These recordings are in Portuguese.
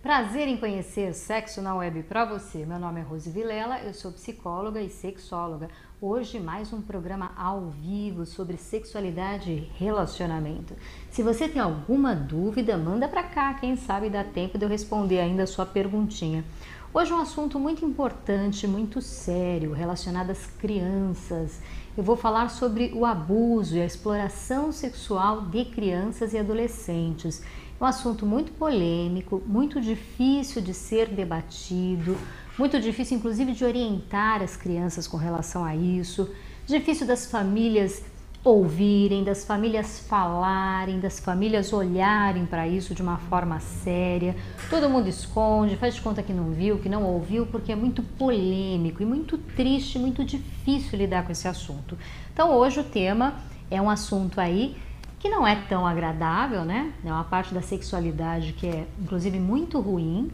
Prazer em conhecer Sexo na Web para você. Meu nome é Rose Vilela, eu sou psicóloga e sexóloga. Hoje mais um programa ao vivo sobre sexualidade e relacionamento. Se você tem alguma dúvida, manda para cá, quem sabe dá tempo de eu responder ainda a sua perguntinha. Hoje é um assunto muito importante, muito sério, relacionado às crianças. Eu vou falar sobre o abuso e a exploração sexual de crianças e adolescentes. É um assunto muito polêmico, muito difícil de ser debatido, muito difícil inclusive de orientar as crianças com relação a isso, difícil das famílias ouvirem, das famílias falarem, das famílias olharem para isso de uma forma séria. Todo mundo esconde, faz de conta que não viu, que não ouviu, porque é muito polêmico e muito triste, muito difícil lidar com esse assunto. Então hoje o tema é um assunto aí que não é tão agradável, né? É uma parte da sexualidade que é, inclusive, muito ruim,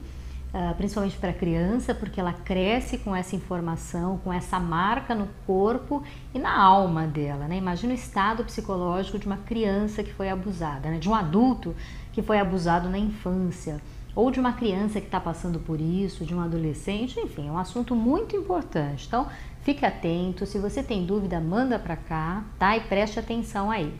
principalmente para a criança, porque ela cresce com essa informação, com essa marca no corpo e na alma dela, né? Imagina o estado psicológico de uma criança que foi abusada, né? De um adulto que foi abusado na infância, ou de uma criança que está passando por isso, de um adolescente, enfim, é um assunto muito importante. Então, fique atento, se você tem dúvida, manda para cá, tá? E preste atenção aí.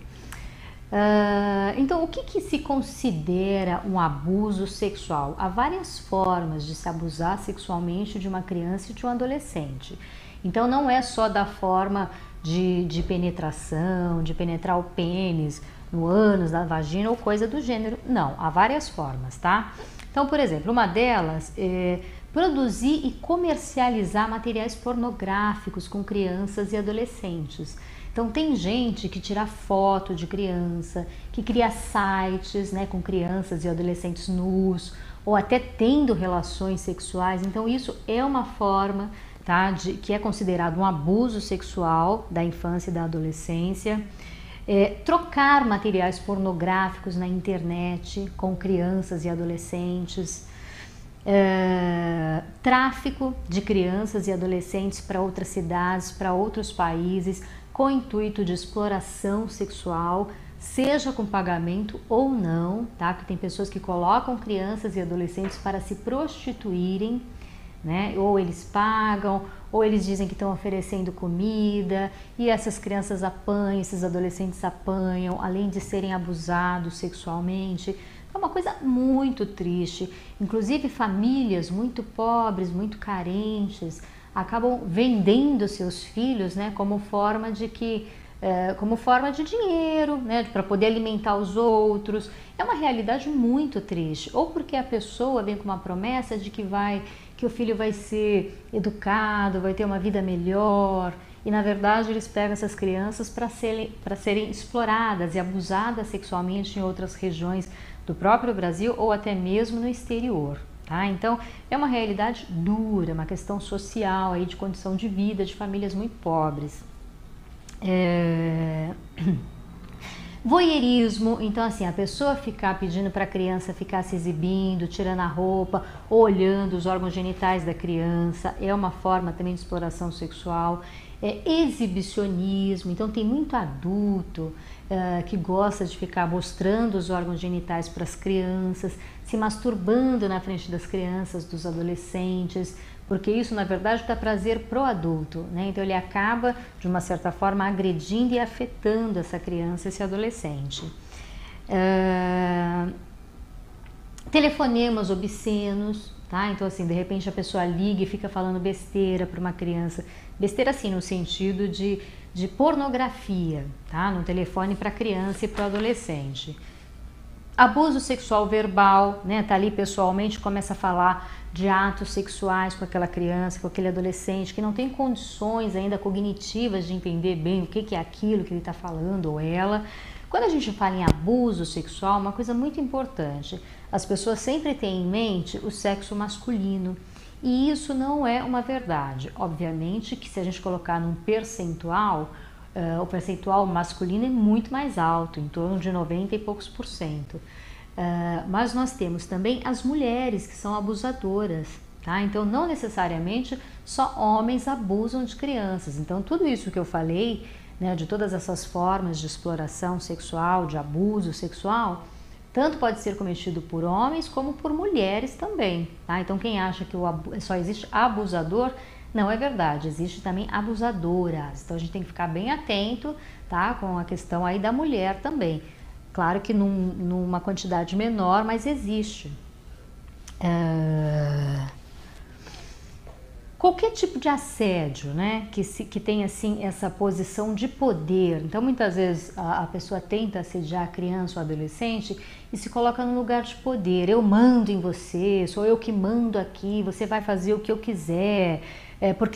Então, o que se considera um abuso sexual? Há várias formas de se abusar sexualmente de uma criança e de um adolescente. Então, não é só da forma de penetração, de penetrar o pênis no ânus, na vagina ou coisa do gênero. Não, há várias formas, tá? Então, por exemplo, uma delas é produzir e comercializar materiais pornográficos com crianças e adolescentes. Então tem gente que tira foto de criança, que cria sites, né, com crianças e adolescentes nus, ou até tendo relações sexuais. Então isso é uma forma, tá, que é considerado um abuso sexual da infância e da adolescência. Trocar materiais pornográficos na internet com crianças e adolescentes. Tráfico de crianças e adolescentes para outras cidades, para outros países, com o intuito de exploração sexual, seja com pagamento ou não, tá? Que tem pessoas que colocam crianças e adolescentes para se prostituírem, né? Ou eles pagam, ou eles dizem que estão oferecendo comida, e essas crianças apanham, esses adolescentes apanham, além de serem abusados sexualmente. É uma coisa muito triste. Inclusive famílias muito pobres, muito carentes, acabam vendendo seus filhos, né, como forma de dinheiro, né, para poder alimentar os outros. É uma realidade muito triste. Ou porque a pessoa vem com uma promessa de que o filho vai ser educado, vai ter uma vida melhor, e na verdade eles pegam essas crianças para serem exploradas e abusadas sexualmente em outras regiões do próprio Brasil ou até mesmo no exterior. Tá? Então é uma realidade dura, uma questão social aí de condição de vida de famílias muito pobres. Voyeurismo, então assim, a pessoa ficar pedindo para a criança ficar se exibindo, tirando a roupa, olhando os órgãos genitais da criança, é uma forma também de exploração sexual. Exibicionismo, então tem muito adulto que gosta de ficar mostrando os órgãos genitais para as crianças, se masturbando na frente das crianças, dos adolescentes, porque isso na verdade dá prazer pro adulto, né? Então ele acaba de uma certa forma agredindo e afetando essa criança, esse adolescente. Telefonemas obscenos, tá? Então assim, de repente a pessoa liga e fica falando besteira para uma criança, besteira assim no sentido de pornografia, tá? No telefone para criança e para o adolescente. Abuso sexual verbal, né? Tá ali pessoalmente, começa a falar de atos sexuais com aquela criança, com aquele adolescente que não tem condições ainda cognitivas de entender bem o que é aquilo que ele está falando ou ela. Quando a gente fala em abuso sexual, uma coisa muito importante, as pessoas sempre têm em mente o sexo masculino. E isso não é uma verdade. Obviamente que se a gente colocar num percentual, o percentual masculino é muito mais alto, em torno de 90 e poucos %. Mas nós temos também as mulheres que são abusadoras, tá? Então não necessariamente só homens abusam de crianças. Então tudo isso que eu falei, né, de todas essas formas de exploração sexual, de abuso sexual, Tanto pode ser cometido por homens como por mulheres também, tá? Então quem acha que só existe abusador, não é verdade, existe também abusadoras. Então a gente tem que ficar bem atento, tá? Com a questão aí da mulher também. Claro que numa quantidade menor, mas existe. Qualquer tipo de assédio, né, que tem assim essa posição de poder. Então muitas vezes a pessoa tenta assediar a criança ou adolescente e se coloca no lugar de poder. Eu mando em você, sou eu que mando aqui, você vai fazer o que eu quiser.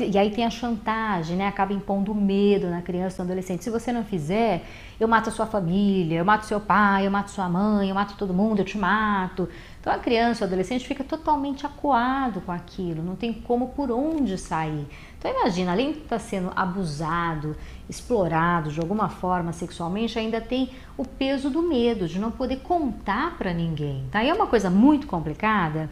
E aí tem a chantagem, né? Acaba impondo medo na criança ou no adolescente. Se você não fizer, eu mato a sua família, eu mato seu pai, eu mato sua mãe, eu mato todo mundo, eu te mato. Então a criança ou adolescente fica totalmente acuado com aquilo, não tem como por onde sair. Então imagina, além de estar sendo abusado, explorado de alguma forma sexualmente, ainda tem o peso do medo, de não poder contar para ninguém. Tá? E é uma coisa muito complicada.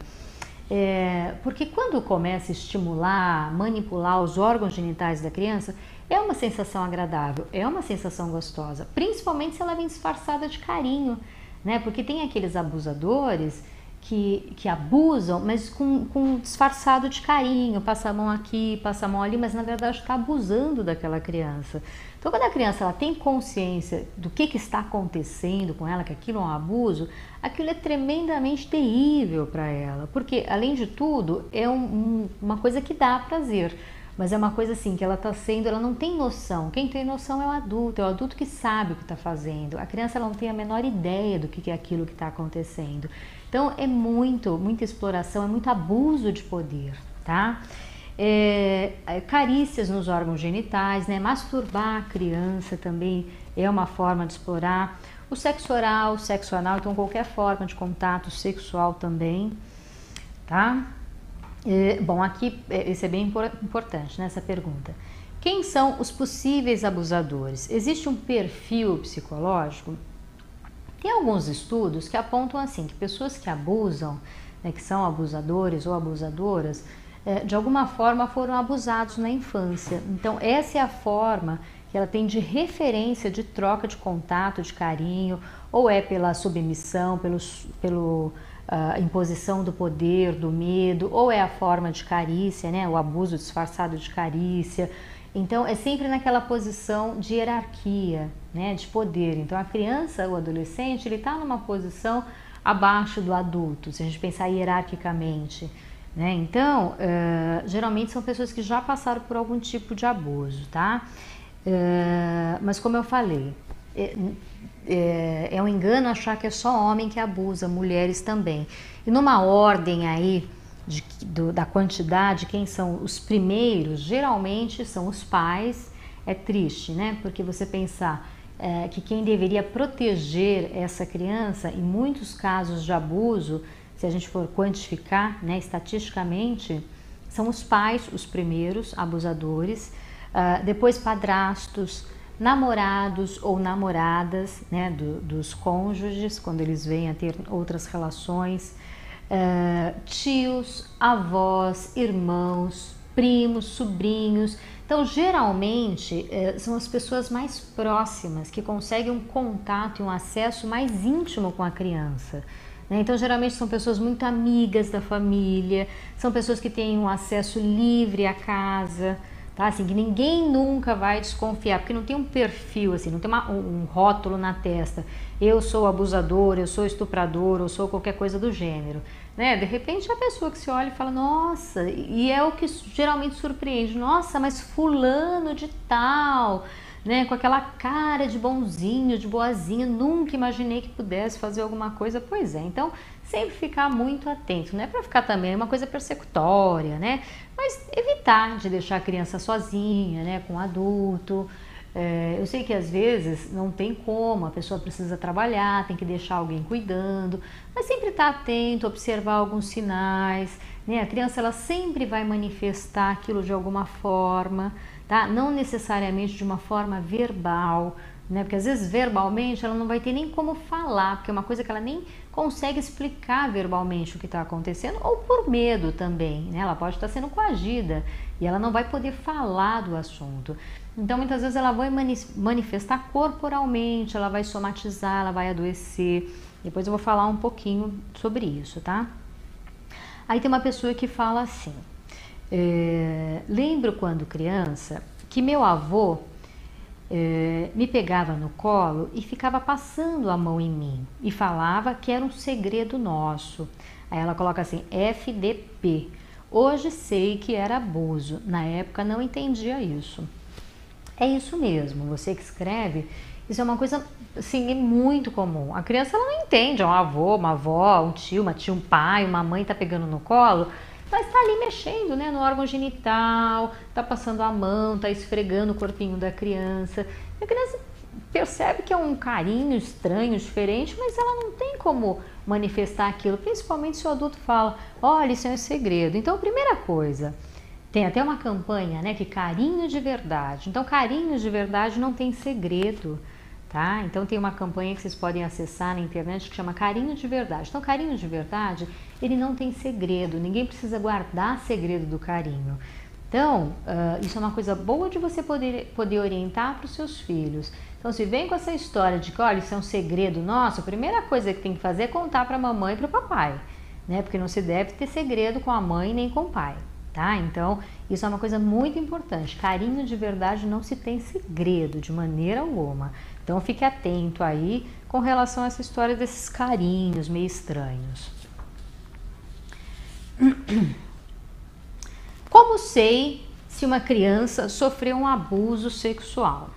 Porque quando começa a estimular, manipular os órgãos genitais da criança, é uma sensação agradável, é uma sensação gostosa, principalmente se ela vem disfarçada de carinho, né? Porque tem aqueles abusadores que abusam, mas com disfarçado de carinho, passa a mão aqui, passa a mão ali, mas na verdade está abusando daquela criança. Então quando a criança ela tem consciência do que está acontecendo com ela, que aquilo é um abuso, aquilo é tremendamente terrível para ela, porque além de tudo é uma coisa que dá prazer, mas é uma coisa assim que ela está sendo, ela não tem noção. Quem tem noção é o adulto que sabe o que está fazendo. A criança ela não tem a menor ideia do que é aquilo que está acontecendo. Então é muita exploração, é muito abuso de poder, tá? Carícias nos órgãos genitais, né? Masturbar a criança também é uma forma de explorar. O sexo oral, o sexo anal, então qualquer forma de contato sexual também, tá? Bom, aqui isso é bem importante, né, essa pergunta. Quem são os possíveis abusadores? Existe um perfil psicológico? Tem alguns estudos que apontam assim, que pessoas que abusam, né, que são abusadores ou abusadoras, de alguma forma foram abusados na infância. Então essa é a forma que ela tem de referência de troca de contato, de carinho, ou é pela submissão, pelo imposição do poder, do medo, ou é a forma de carícia, né, o abuso disfarçado de carícia. Então é sempre naquela posição de hierarquia, né, de poder. Então a criança, o adolescente, ele está numa posição abaixo do adulto, se a gente pensar hierarquicamente, né? Então geralmente são pessoas que já passaram por algum tipo de abuso, tá? Mas como eu falei, é um engano achar que é só homem que abusa, mulheres também. E numa ordem aí da quantidade, quem são os primeiros, geralmente são os pais. É triste, né? Porque você pensar que quem deveria proteger essa criança, em muitos casos de abuso, se a gente for quantificar, né, estatisticamente, são os pais os primeiros abusadores, depois padrastos, namorados ou namoradas, né, dos cônjuges, quando eles vêm a ter outras relações, tios, avós, irmãos, primos, sobrinhos. Então, geralmente, são as pessoas mais próximas que conseguem um contato e um acesso mais íntimo com a criança. Então, geralmente são pessoas muito amigas da família, são pessoas que têm um acesso livre à casa, tá? Assim, que ninguém nunca vai desconfiar, porque não tem um perfil, assim, não tem um rótulo na testa. Eu sou abusador, eu sou estuprador, eu sou qualquer coisa do gênero, né? De repente, a pessoa que se olha e fala, nossa, e é o que geralmente surpreende, nossa, mas fulano de tal, né, com aquela cara de bonzinho, de boazinha, nunca imaginei que pudesse fazer alguma coisa. Pois é, então sempre ficar muito atento, não é para ficar também uma coisa persecutória, né, mas evitar de deixar a criança sozinha, né, com um adulto. Eu sei que às vezes não tem como, a pessoa precisa trabalhar, tem que deixar alguém cuidando, mas sempre estar atento, observar alguns sinais, né, a criança ela sempre vai manifestar aquilo de alguma forma, tá? Não necessariamente de uma forma verbal, né? Porque às vezes verbalmente ela não vai ter nem como falar, porque é uma coisa que ela nem consegue explicar verbalmente o que está acontecendo, ou por medo também, né? Ela pode estar sendo coagida e ela não vai poder falar do assunto. Então muitas vezes ela vai manifestar corporalmente, ela vai somatizar, ela vai adoecer. Depois eu vou falar um pouquinho sobre isso, tá? Aí tem uma pessoa que fala assim, lembro quando criança que meu avô me pegava no colo e ficava passando a mão em mim e falava que era um segredo nosso. Aí ela coloca assim, FDP. Hoje sei que era abuso, na época não entendia isso. É isso mesmo, você que escreve, isso é uma coisa assim, é muito comum. A criança ela não entende, é um avô, uma avó, um tio, uma tia, um pai, uma mãe tá pegando no colo, mas tá ali mexendo, né, no órgão genital, tá passando a mão, tá esfregando o corpinho da criança. E a criança percebe que é um carinho estranho, diferente, mas ela não tem como manifestar aquilo, principalmente se o adulto fala, olha, isso é um segredo. Então, a primeira coisa, tem até uma campanha, né, que carinho de verdade. Então, carinho de verdade não tem segredo, tá? Então, tem uma campanha que vocês podem acessar na internet que chama Carinho de Verdade. Então, carinho de verdade, ele não tem segredo. Ninguém precisa guardar segredo do carinho. Então, isso é uma coisa boa de você poder orientar para os seus filhos. Então, se vem com essa história de que, olha, isso é um segredo nosso, a primeira coisa que tem que fazer é contar para a mamãe e para o papai, né? Porque não se deve ter segredo com a mãe nem com o pai. Tá? Então, isso é uma coisa muito importante. Carinho de verdade não se tem segredo de maneira alguma. Então, fique atento aí com relação a essa história desses carinhos meio estranhos. Como sei se uma criança sofreu um abuso sexual?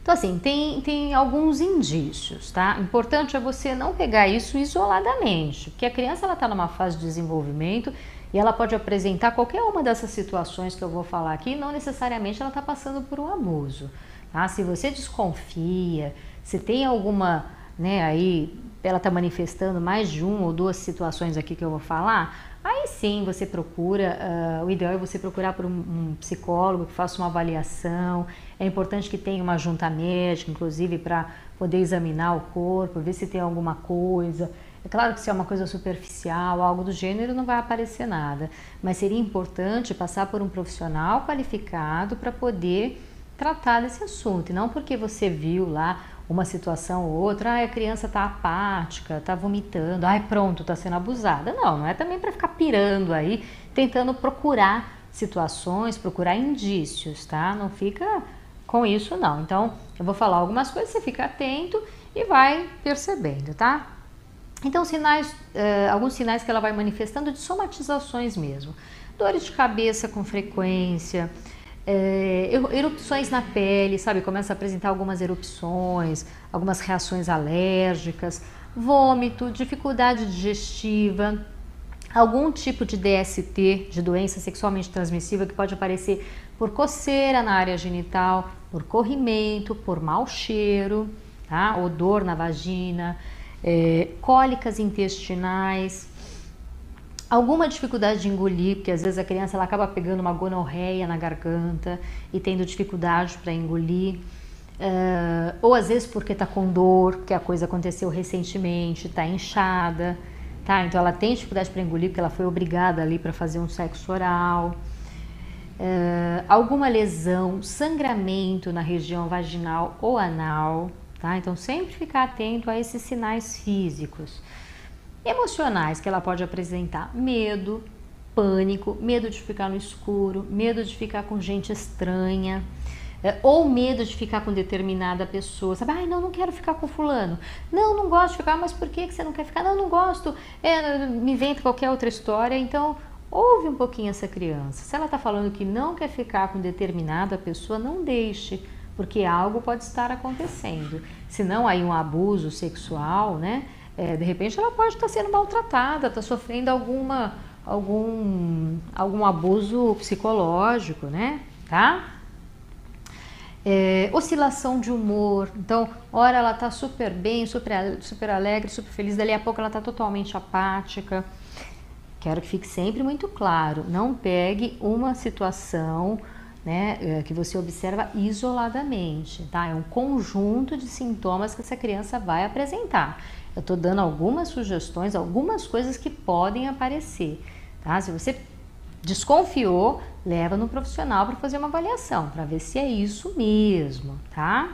Então, assim, tem alguns indícios, tá? O importante é você não pegar isso isoladamente, porque a criança ela está numa fase de desenvolvimento e ela pode apresentar qualquer uma dessas situações que eu vou falar aqui, não necessariamente ela está passando por um abuso, tá? Se você desconfia, se tem alguma, né, aí ela está manifestando mais de uma ou duas situações aqui que eu vou falar, aí sim você procura, o ideal é você procurar por um psicólogo que faça uma avaliação. É importante que tenha uma junta médica, inclusive para poder examinar o corpo, ver se tem alguma coisa. É claro que se é uma coisa superficial, algo do gênero, não vai aparecer nada, mas seria importante passar por um profissional qualificado para poder tratar desse assunto, e não porque você viu lá uma situação ou outra, a criança está apática, está vomitando, pronto, está sendo abusada. Não é também para ficar pirando aí, tentando procurar situações, procurar indícios, tá? Não fica com isso não. Então, eu vou falar algumas coisas, você fica atento e vai percebendo, tá? Então, alguns sinais que ela vai manifestando de somatizações mesmo. Dores de cabeça com frequência, erupções na pele, sabe? Começa a apresentar algumas erupções, algumas reações alérgicas, vômito, dificuldade digestiva, algum tipo de DST, de doença sexualmente transmissível, que pode aparecer por coceira na área genital, por corrimento, por mau cheiro, tá? Odor na vagina, cólicas intestinais, alguma dificuldade de engolir, porque às vezes a criança ela acaba pegando uma gonorreia na garganta e tendo dificuldade para engolir, ou às vezes porque está com dor, porque a coisa aconteceu recentemente, está inchada, tá? Então ela tem dificuldade para engolir porque ela foi obrigada ali para fazer um sexo oral, alguma lesão, sangramento na região vaginal ou anal, tá? Então sempre ficar atento a esses sinais físicos. Emocionais que ela pode apresentar: medo, pânico, medo de ficar no escuro, medo de ficar com gente estranha, ou medo de ficar com determinada pessoa, sabe? Não quero ficar com fulano, não gosto de ficar, mas por que você não quer ficar? Não gosto, me inventa qualquer outra história. Então, ouve um pouquinho essa criança. Se ela está falando que não quer ficar com determinada pessoa, não deixe, porque algo pode estar acontecendo. Se não, aí um abuso sexual, né? De repente ela pode estar sendo maltratada, está sofrendo algum abuso psicológico, né? Tá? Oscilação de humor. Então, ora ela está super bem, super alegre, super feliz, dali a pouco ela está totalmente apática. Quero que fique sempre muito claro, não pegue uma situação, né, que você observa isoladamente, tá? É um conjunto de sintomas que essa criança vai apresentar. Eu estou dando algumas sugestões, algumas coisas que podem aparecer, tá? Se você desconfiou, leva no profissional para fazer uma avaliação, para ver se é isso mesmo, tá?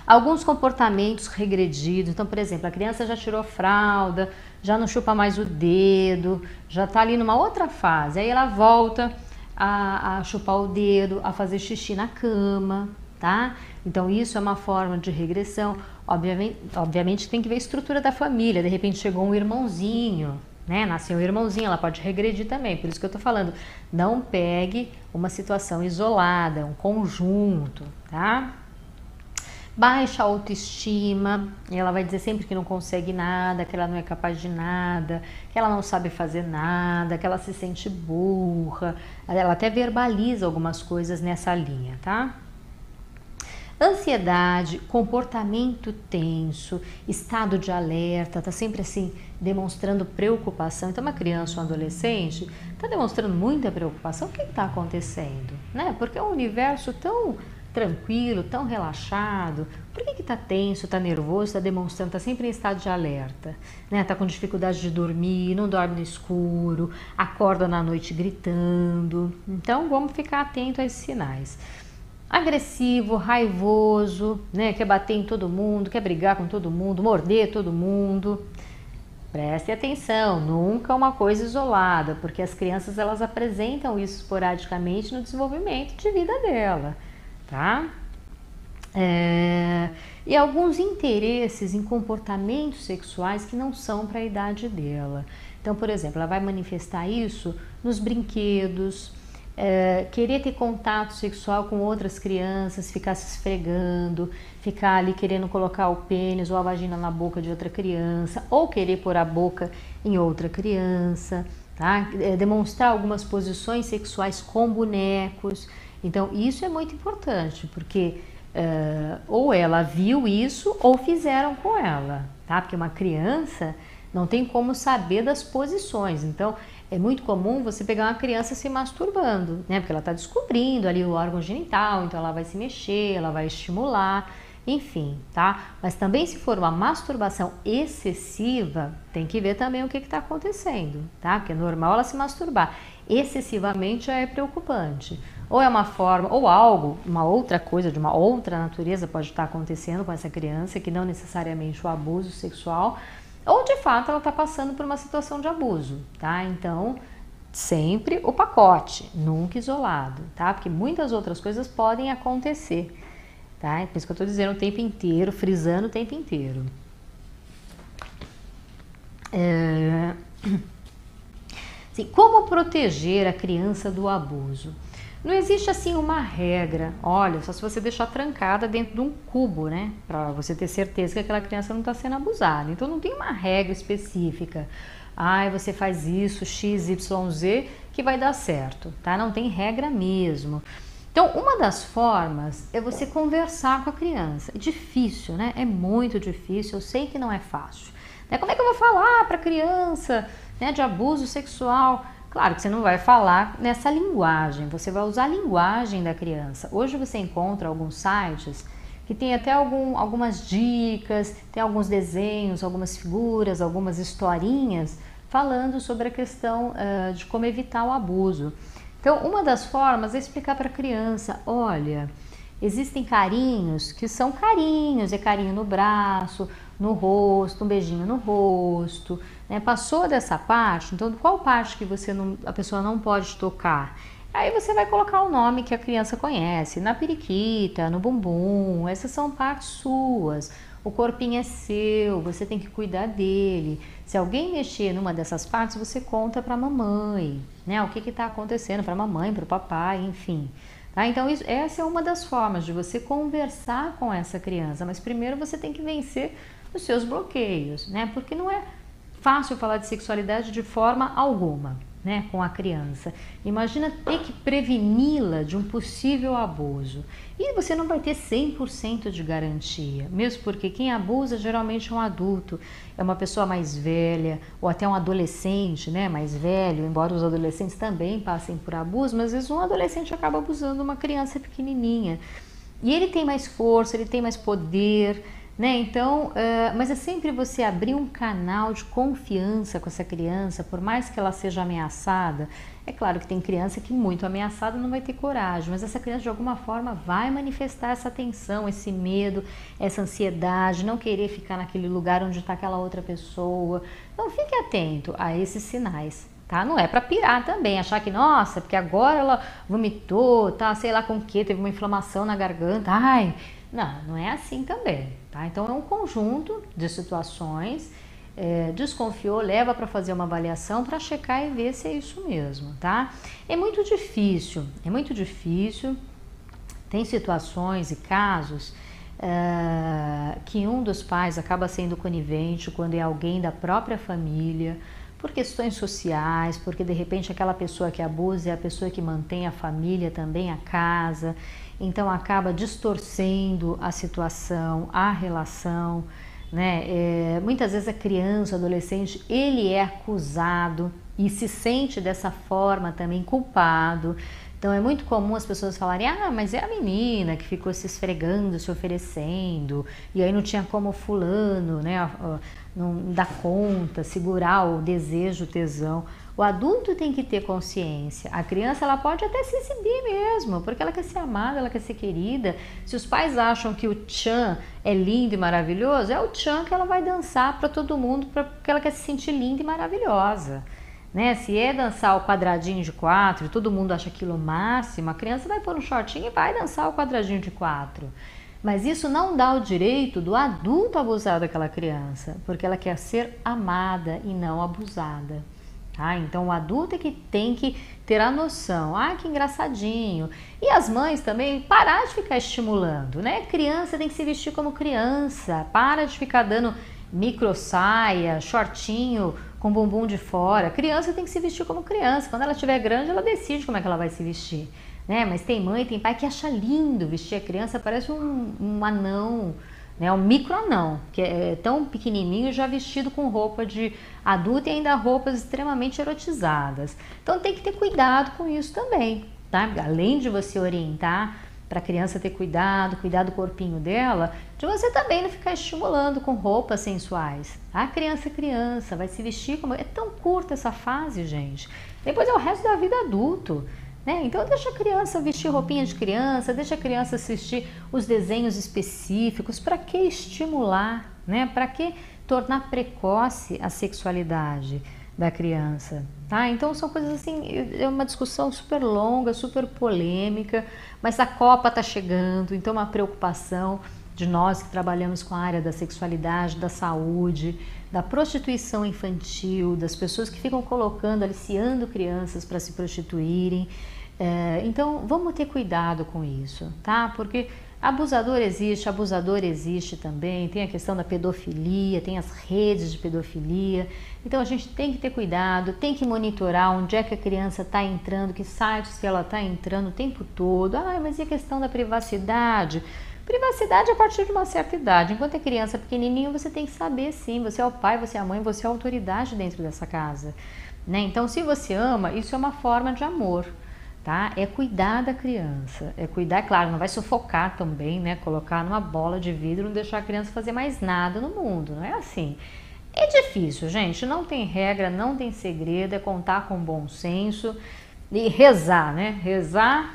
Alguns comportamentos regredidos, então, por exemplo, a criança já tirou fralda, já não chupa mais o dedo, já está ali numa outra fase, aí ela volta a chupar o dedo, a fazer xixi na cama, tá? Então isso é uma forma de regressão. Obviamente tem que ver a estrutura da família, de repente chegou um irmãozinho, né? Nasceu um irmãozinho, ela pode regredir também, por isso que eu tô falando, não pegue uma situação isolada, um conjunto, tá? Baixa autoestima, ela vai dizer sempre que não consegue nada, que ela não é capaz de nada, que ela não sabe fazer nada, que ela se sente burra, ela até verbaliza algumas coisas nessa linha, tá? Ansiedade, comportamento tenso, estado de alerta, tá sempre assim demonstrando preocupação. Então uma criança ou um adolescente tá demonstrando muita preocupação, o que está acontecendo, né? Porque é um universo tão tranquilo, tão relaxado, por que tá tenso, tá nervoso, tá demonstrando, tá sempre em estado de alerta, né? Tá com dificuldade de dormir, não dorme no escuro, acorda na noite gritando. Então vamos ficar atento a esses sinais. Agressivo, raivoso, né? Quer bater em todo mundo, quer brigar com todo mundo, morder todo mundo. Preste atenção, nunca uma coisa isolada, porque as crianças elas apresentam isso esporadicamente no desenvolvimento de vida dela. Tá? E alguns interesses em comportamentos sexuais que não são para a idade dela. Então, por exemplo, ela vai manifestar isso nos brinquedos, querer ter contato sexual com outras crianças, ficar se esfregando, ficar ali querendo colocar o pênis ou a vagina na boca de outra criança, ou querer pôr a boca em outra criança, tá? Demonstrar algumas posições sexuais com bonecos. Então isso é muito importante, porque ou ela viu isso ou fizeram com ela, tá? Porque uma criança não tem como saber das posições, então é muito comum você pegar uma criança se masturbando, né? Porque ela está descobrindo ali o órgão genital, então ela vai se mexer, ela vai estimular, enfim, tá? Mas também se for uma masturbação excessiva, tem que ver também o que está acontecendo, tá? Porque é normal ela se masturbar, excessivamente já é preocupante. Ou é uma forma, ou algo, uma outra coisa, de uma outra natureza pode estar acontecendo com essa criança, que não necessariamente o abuso sexual, ou de fato ela está passando por uma situação de abuso, tá? Então, sempre o pacote, nunca isolado, tá? Porque muitas outras coisas podem acontecer, tá? É por isso que eu estou dizendo o tempo inteiro, frisando o tempo inteiro. Assim, como proteger a criança do abuso? Não existe assim uma regra, olha, só se você deixar trancada dentro de um cubo, né? Para você ter certeza que aquela criança não está sendo abusada. Então não tem uma regra específica. Ai, você faz isso, X, Y, Z, que vai dar certo, tá? Não tem regra mesmo. Então, uma das formas é você conversar com a criança. É difícil, né? É muito difícil, eu sei que não é fácil. Né? Como é que eu vou falar para a criança, né, de abuso sexual? Claro que você não vai falar nessa linguagem, você vai usar a linguagem da criança. Hoje você encontra alguns sites que tem até algumas dicas, tem alguns desenhos, algumas figuras, algumas historinhas falando sobre a questão de como evitar o abuso. Então, uma das formas é explicar para a criança, olha, existem carinhos que são carinhos, é carinho no braço, no rosto, um beijinho no rosto, né? Passou dessa parte, então qual parte que a pessoa não pode tocar? Aí você vai colocar o nome que a criança conhece, na periquita, no bumbum, essas são partes suas, o corpinho é seu, você tem que cuidar dele. Se alguém mexer numa dessas partes, você conta para a mamãe, né? O que está acontecendo para a mamãe, para o papai, enfim. Tá? Então essa é uma das formas de você conversar com essa criança, mas primeiro você tem que vencer os seus bloqueios, né? Porque não é fácil falar de sexualidade de forma alguma, né, com a criança. Imagina ter que preveni-la de um possível abuso. E você não vai ter 100% de garantia, mesmo porque quem abusa geralmente é um adulto, é uma pessoa mais velha, ou até um adolescente, né, mais velho, embora os adolescentes também passem por abuso, mas às vezes um adolescente acaba abusando de uma criança pequenininha. E ele tem mais força, ele tem mais poder, né? Então, mas é sempre você abrir um canal de confiança com essa criança, por mais que ela seja ameaçada. É claro que tem criança que muito ameaçada não vai ter coragem, mas essa criança de alguma forma vai manifestar essa tensão, esse medo, essa ansiedade, não querer ficar naquele lugar onde está aquela outra pessoa. Então fique atento a esses sinais, tá? Não é para pirar também, achar que, nossa, porque agora ela vomitou, tá, sei lá com o que, teve uma inflamação na garganta, ai, não é assim também, tá? Então é um conjunto de situações. Desconfiou, leva para fazer uma avaliação para checar e ver se é isso mesmo, tá? É muito difícil, tem situações e casos que um dos pais acaba sendo conivente quando é alguém da própria família, por questões sociais, porque de repente aquela pessoa que abusa é a pessoa que mantém a família também, a casa, então acaba distorcendo a situação, a relação, né? Muitas vezes a criança, o adolescente, ele é acusado e se sente dessa forma também culpado. Então é muito comum as pessoas falarem, mas é a menina que ficou se esfregando, se oferecendo, e aí não tinha como fulano, né, não dar conta, segurar o desejo, o tesão. O adulto tem que ter consciência. A criança, ela pode até se exibir mesmo, porque ela quer ser amada, ela quer ser querida. Se os pais acham que o tchan é lindo e maravilhoso, é o tchan que ela vai dançar para todo mundo, porque ela quer se sentir linda e maravilhosa. Né? Se é dançar o quadradinho de 4 e todo mundo acha aquilo o máximo, a criança vai pôr um shortinho e vai dançar o quadradinho de 4. Mas isso não dá o direito do adulto abusar daquela criança, porque ela quer ser amada e não abusada. Tá? Então o adulto é que tem que ter a noção, que engraçadinho. E as mães também parar de ficar estimulando, né? Criança tem que se vestir como criança, para de ficar dando micro saia, shortinho com bumbum de fora. Criança tem que se vestir como criança. Quando ela estiver grande, ela decide como é que ela vai se vestir, né? Mas tem mãe, tem pai que acha lindo vestir a criança, parece um anão, né? Um micro anão, que é tão pequenininho, já vestido com roupa de adulto e ainda roupas extremamente erotizadas. Então tem que ter cuidado com isso também, tá? Além de você orientar para a criança ter cuidado, cuidar do corpinho dela, de você também não ficar estimulando com roupas sensuais. A criança é criança, vai se vestir como... É tão curta essa fase, gente. Depois é o resto da vida adulto, né? Então deixa a criança vestir roupinha de criança, deixa a criança assistir os desenhos específicos. Para que estimular, né? Para que tornar precoce a sexualidade da criança, tá? Então são coisas assim, é uma discussão super longa, super polêmica, mas a Copa tá chegando, então uma preocupação de nós que trabalhamos com a área da sexualidade, da saúde, da prostituição infantil, das pessoas que ficam colocando, aliciando crianças para se prostituírem. Então vamos ter cuidado com isso, tá? Porque abusador existe também, tem a questão da pedofilia, tem as redes de pedofilia, então a gente tem que ter cuidado, tem que monitorar onde é que a criança está entrando, que sites que ela está entrando o tempo todo. Mas e a questão da privacidade? Privacidade a partir de uma certa idade. Enquanto é criança pequenininho, você tem que saber sim, você é o pai, você é a mãe, você é a autoridade dentro dessa casa, né? Então se você ama, isso é uma forma de amor. Tá? É cuidar da criança, é cuidar, claro, não vai sufocar também, né? Colocar numa bola de vidro, não deixar a criança fazer mais nada no mundo, não é assim. É difícil, gente, não tem regra, não tem segredo, é contar com bom senso e rezar, né? Rezar.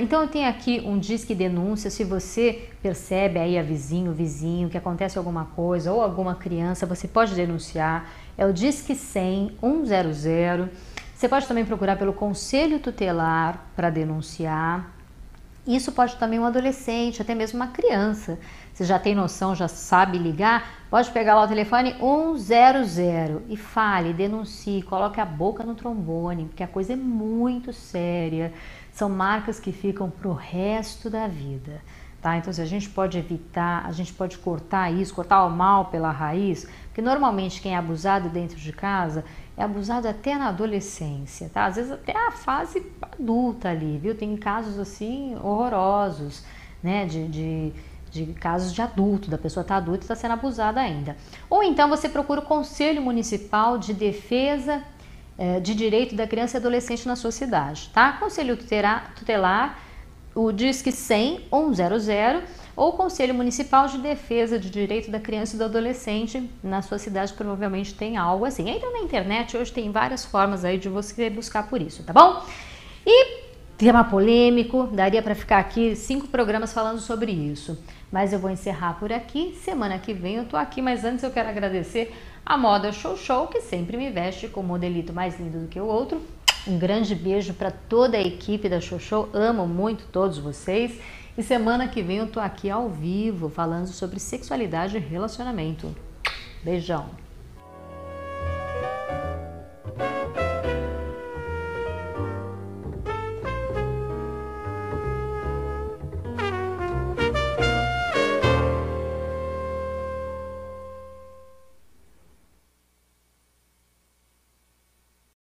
Então eu tenho aqui um Disque Denúncia, se você percebe aí a vizinho, que acontece alguma coisa ou alguma criança, você pode denunciar, é o Disque 100 100. Você pode também procurar pelo Conselho Tutelar para denunciar. Isso pode também um adolescente, até mesmo uma criança. Você já tem noção, já sabe ligar, pode pegar lá o telefone 100 e fale, denuncie, coloque a boca no trombone, porque a coisa é muito séria. São marcas que ficam pro resto da vida. Tá? Então se a gente pode evitar, a gente pode cortar isso, cortar o mal pela raiz, porque normalmente quem é abusado dentro de casa é abusado até na adolescência, tá? Às vezes até a fase adulta ali, viu? Tem casos assim horrorosos, né? De casos de adulto, da pessoa tá adulta e está sendo abusada ainda. Ou então você procura o Conselho Municipal de Defesa de Direito da Criança e Adolescente na sua cidade, tá? Conselho Tutelar, o Disque 100 100, ou Conselho Municipal de Defesa de Direito da Criança e do Adolescente. Na sua cidade provavelmente tem algo assim. Entra na internet, hoje tem várias formas aí de você buscar por isso, tá bom? E tema polêmico, daria para ficar aqui 5 programas falando sobre isso. Mas eu vou encerrar por aqui. Semana que vem eu tô aqui, mas antes eu quero agradecer a Moda Show Show, que sempre me veste com o modelito mais lindo do que o outro. Um grande beijo para toda a equipe da Show Show, amo muito todos vocês. E semana que vem eu tô aqui ao vivo falando sobre sexualidade e relacionamento. Beijão!